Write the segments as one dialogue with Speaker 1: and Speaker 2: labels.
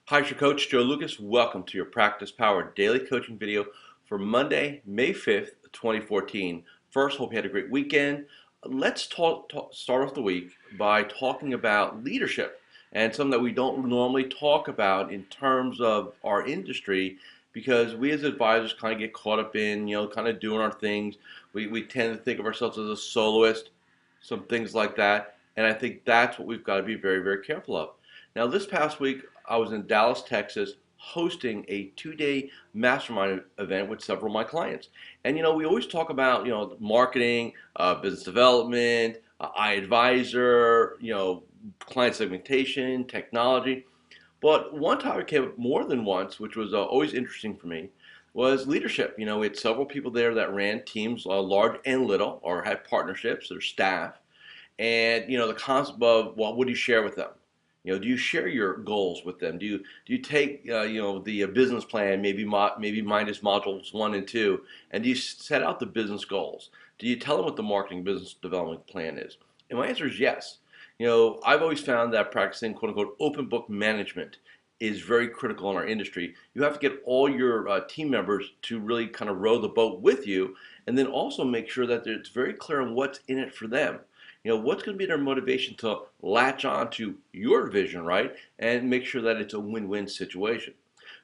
Speaker 1: Hi, it's your coach, Joe Lucas. Welcome to your Practice Power daily coaching video for Monday, May 5th, 2014. First, hope you had a great weekend. Let's start off the week by talking about leadership and something that we don't normally talk about in terms of our industry because we as advisors kind of get caught up in, kind of doing our things. We tend to think of ourselves as a soloist, some things like that. And I think that's what we've got to be very, very careful of. Now, this past week, I was in Dallas, Texas, hosting a 2-day mastermind event with several of my clients. And, we always talk about, marketing, business development, iAdvisor, client segmentation, technology. But one topic came up more than once, which was always interesting for me, was leadership. We had several people there that ran teams, large and little, or had partnerships, their staff. And the concept of, well, what do you share with them? Do you share your goals with them? Do you take the business plan, maybe minus modules 1 and 2, and do you set out the business goals? Do you tell them what the marketing business development plan is? And my answer is yes. I've always found that practicing quote unquote open book management is very critical in our industry. You have to get all your team members to really kind of row the boat with you, and then also make sure that it's very clear on what's in it for them. What's going to be their motivation to latch on to your vision, right? And make sure that it's a win-win situation.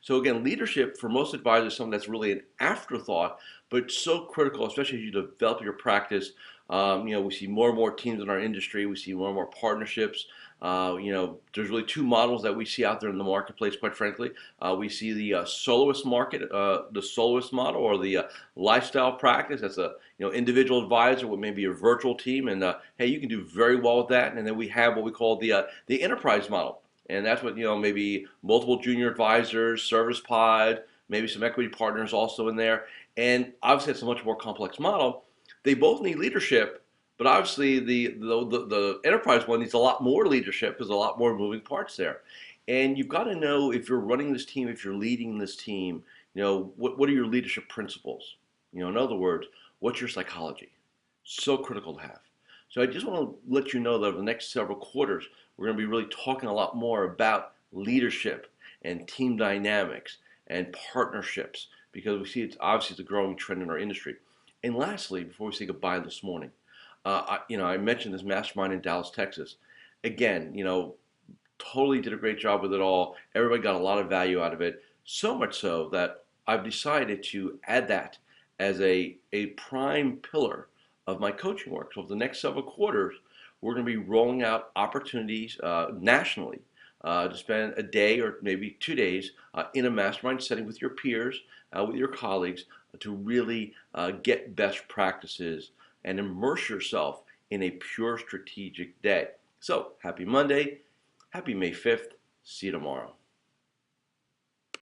Speaker 1: So again, leadership for most advisors is something that's really an afterthought, but so critical, especially as you develop your practice. We see more and more teams in our industry. We see more and more partnerships. There's really two models that we see out there in the marketplace, quite frankly. We see the soloist market, the soloist model, or the lifestyle practice. That's a individual advisor with maybe a virtual team, and hey, you can do very well with that. And then we have what we call the enterprise model, and that's what maybe multiple junior advisors, service pod, maybe some equity partners also in there. And obviously, it's a much more complex model. They both need leadership. But obviously, the enterprise one needs a lot more leadership. There's a lot more moving parts there. And you've got to know, if you're running this team, if you're leading this team, what are your leadership principles? In other words, what's your psychology? So critical to have. So I just want to let you know that over the next several quarters, we're going to be really talking a lot more about leadership and team dynamics and partnerships, because we see it's a growing trend in our industry. And lastly, before we say goodbye this morning, I mentioned this mastermind in Dallas, Texas. Again, totally did a great job with it all. Everybody got a lot of value out of it. So much so that I've decided to add that as a prime pillar of my coaching work. So for the next several quarters, we're going to be rolling out opportunities nationally to spend a day or maybe 2 days in a mastermind setting with your peers, with your colleagues, to really get best practices and immerse yourself in a pure strategic day. So happy Monday, happy May 5th. See you tomorrow.